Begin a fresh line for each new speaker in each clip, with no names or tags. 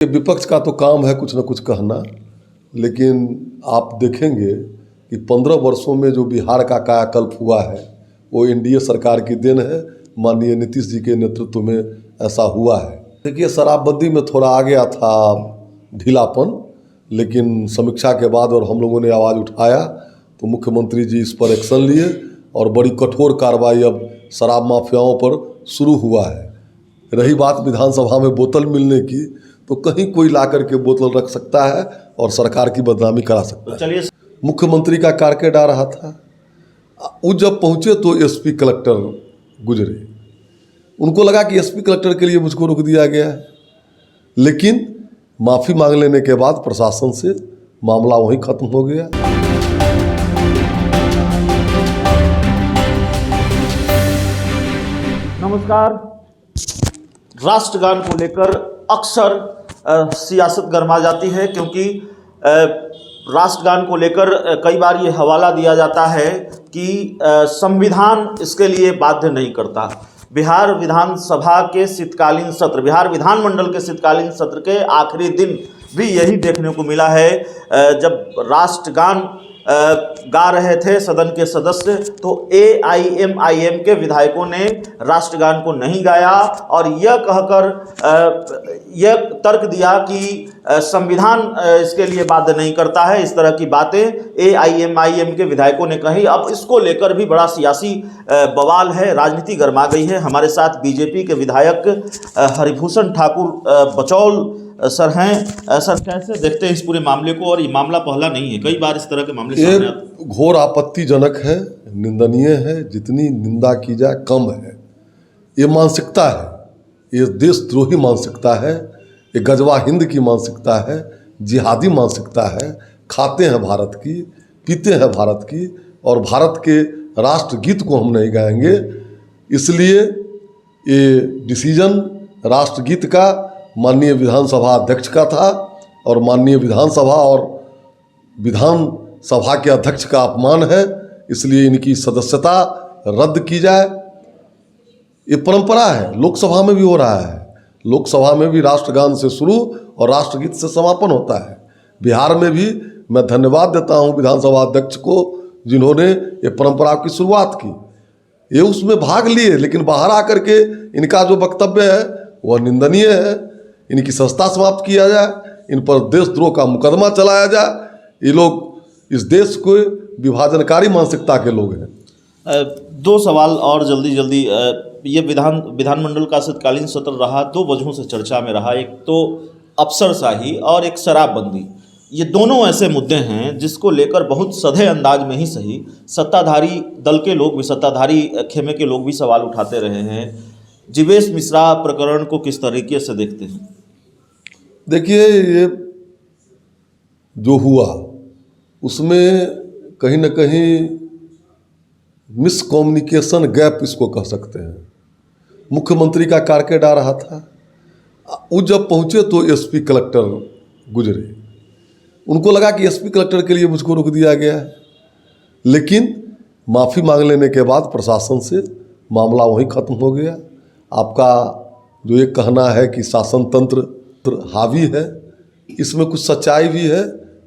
विपक्ष का तो काम है कुछ न कुछ कहना, लेकिन आप देखेंगे कि 15 वर्षों में जो बिहार का कायाकल्प हुआ है वो एनडीए सरकार की देन है। माननीय नीतीश जी के नेतृत्व में ऐसा हुआ है। देखिए, शराबबंदी में थोड़ा आ गया था ढीलापन, लेकिन समीक्षा के बाद और हम लोगों ने आवाज़ उठाया तो मुख्यमंत्री जी इस पर एक्शन लिए और बड़ी कठोर कार्रवाई अब शराब माफियाओं पर शुरू हुआ है। रही बात विधानसभा में बोतल मिलने की, तो कहीं कोई ला करके बोतल रख सकता है और सरकार की बदनामी करा सकता है।
चलिए,
मुख्यमंत्री का कारकेड आ रहा था, वो जब पहुंचे तो एसपी कलेक्टर गुजरे। उनको लगा कि एसपी कलेक्टर के लिए मुझको रोक दिया गया है, लेकिन माफ़ी मांग लेने के बाद प्रशासन से मामला वहीं खत्म हो गया।
नमस्कार। राष्ट्रगान को लेकर अक्सर सियासत गर्मा जाती है, क्योंकि राष्ट्रगान को लेकर कई बार ये हवाला दिया जाता है कि संविधान इसके लिए बाध्य नहीं करता। बिहार विधानसभा के शीतकालीन सत्र, बिहार विधानमंडल के शीतकालीन सत्र के आखिरी दिन भी यही देखने को मिला है। जब राष्ट्रगान गा रहे थे सदन के सदस्य, तो एआईएमआईएम के विधायकों ने राष्ट्रगान को नहीं गाया और यह कहकर यह तर्क दिया कि संविधान इसके लिए बाध्य नहीं करता है। इस तरह की बातें एआईएमआईएम के विधायकों ने कही। अब इसको लेकर भी बड़ा सियासी बवाल है, राजनीति गर्मा गई है। हमारे साथ बीजेपी के विधायक हरिभूषण ठाकुर बचौल सर हैं। सर, कैसे देखते हैं इस पूरे मामले को? और ये मामला पहला नहीं है, कई बार इस तरह के मामले सामने आते हैं।
घोर आपत्तिजनक है, निंदनीय है, जितनी निंदा की जाए कम है। ये मानसिकता है, ये देशद्रोही मानसिकता है, ये गजवा हिंद की मानसिकता है, जिहादी मानसिकता है। खाते हैं भारत की, पीते हैं भारत की, और भारत के राष्ट्रगीत को हम नहीं गाएंगे। इसलिए ये डिसीजन राष्ट्रगीत का माननीय विधानसभा अध्यक्ष का था, और माननीय विधानसभा और विधानसभा के अध्यक्ष का अपमान है। इसलिए इनकी सदस्यता रद्द की जाए। ये परंपरा है, लोकसभा में भी हो रहा है। लोकसभा में भी राष्ट्रगान से शुरू और राष्ट्रगीत से समापन होता है। बिहार में भी मैं धन्यवाद देता हूँ विधानसभा अध्यक्ष को, जिन्होंने ये परंपरा की शुरुआत की। ये उसमें भाग लिए, लेकिन बाहर आकर के इनका जो वक्तव्य है वह निंदनीय है। इनकी सत्ता समाप्त किया जाए, इन पर देशद्रोह का मुकदमा चलाया जाए। ये लोग इस देश को विभाजनकारी मानसिकता के लोग हैं।
दो सवाल और जल्दी। ये विधानमंडल का शीतकालीन सत्र रहा, दो वजहों से चर्चा में रहा। एक तो अफसरशाही और एक शराबबंदी। ये दोनों ऐसे मुद्दे हैं जिसको लेकर बहुत सधे अंदाज में ही सही सत्ताधारी दल के लोग भी, सत्ताधारी खेमे के लोग भी सवाल उठाते रहे हैं। जीवेश मिश्रा प्रकरण को किस तरीके से देखते हैं?
देखिए, ये जो हुआ उसमें कहीं न कहीं मिसकम्युनिकेशन गैप इसको कह सकते हैं। मुख्यमंत्री का कारकेड आ रहा था, वो जब पहुंचे तो एसपी कलेक्टर गुजरे। उनको लगा कि एसपी कलेक्टर के लिए मुझको रोक दिया गया है, लेकिन माफ़ी मांग लेने के बाद प्रशासन से मामला वहीं खत्म हो गया। आपका जो ये कहना है कि शासन तंत्र हावी है, इसमें कुछ सच्चाई भी है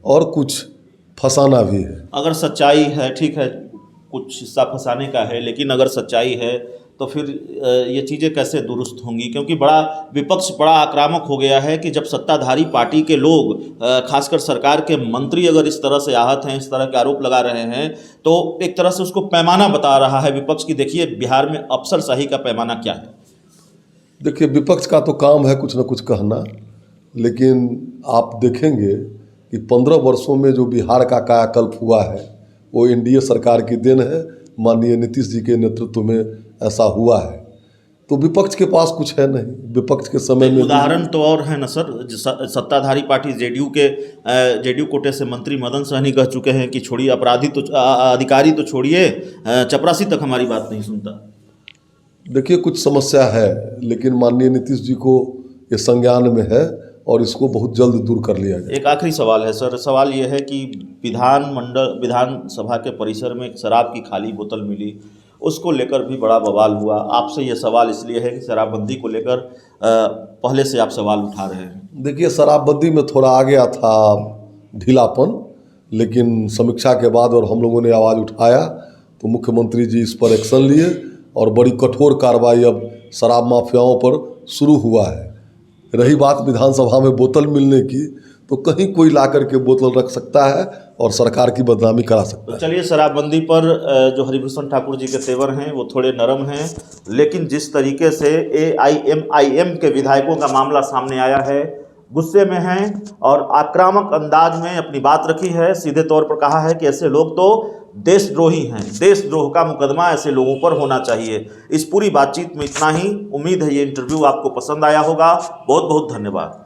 और कुछ फंसाना भी है।
अगर सच्चाई है, ठीक है, कुछ हिस्सा फंसाने का है, लेकिन अगर सच्चाई है तो फिर ये चीज़ें कैसे दुरुस्त होंगी? क्योंकि विपक्ष बड़ा आक्रामक हो गया है कि जब सत्ताधारी पार्टी के लोग, खासकर सरकार के मंत्री, अगर इस तरह से आहत हैं, इस तरह के आरोप लगा रहे हैं, तो एक तरह से उसको पैमाना बता रहा है विपक्ष की। देखिए, बिहार में अफसरशाही का पैमाना क्या है?
देखिए, विपक्ष का तो काम है कुछ न कुछ कहना, लेकिन आप देखेंगे कि 15 वर्षों में जो बिहार का कायाकल्प हुआ है वो एनडीए सरकार की देन है। माननीय नीतीश जी के नेतृत्व में ऐसा हुआ है, तो विपक्ष के पास कुछ है नहीं। विपक्ष के समय में
उदाहरण तो और है ना सर, सत्ताधारी पार्टी जेडीयू कोटे से मंत्री मदन सहनी कह चुके हैं कि छोड़िए अधिकारी तो छोड़िए, चपरासी तक हमारी बात नहीं सुनता।
देखिए, कुछ समस्या है, लेकिन माननीय नीतीश जी को ये संज्ञान में है और इसको बहुत जल्द दूर कर लिया जाए।
एक आखिरी सवाल है सर, सवाल ये है कि विधानसभा के परिसर में एक शराब की खाली बोतल मिली, उसको लेकर भी बड़ा बवाल हुआ। आपसे ये सवाल इसलिए है कि शराबबंदी को लेकर पहले से आप सवाल उठा रहे हैं।
देखिए, शराबबंदी में थोड़ा आ गया था ढीलापन, लेकिन समीक्षा के बाद और हम लोगों ने आवाज़ उठाया तो मुख्यमंत्री जी इस पर एक्शन लिए और बड़ी कठोर कार्रवाई अब शराब माफियाओं पर शुरू हुआ है। रही बात विधानसभा में बोतल मिलने की, तो कहीं कोई ला करके बोतल रख सकता है और सरकार की बदनामी करा सकता
तो
है।
चलिए, शराबबंदी पर जो हरिभूषण ठाकुर जी के तेवर हैं वो थोड़े नरम हैं, लेकिन जिस तरीके से AIMIM के विधायकों का मामला सामने आया है, गुस्से में हैं और आक्रामक अंदाज में अपनी बात रखी है। सीधे तौर पर कहा है कि ऐसे लोग तो देशद्रोही हैं, देशद्रोह का मुकदमा ऐसे लोगों पर होना चाहिए। इस पूरी बातचीत में इतना ही। उम्मीद है ये इंटरव्यू आपको पसंद आया होगा। बहुत बहुत धन्यवाद।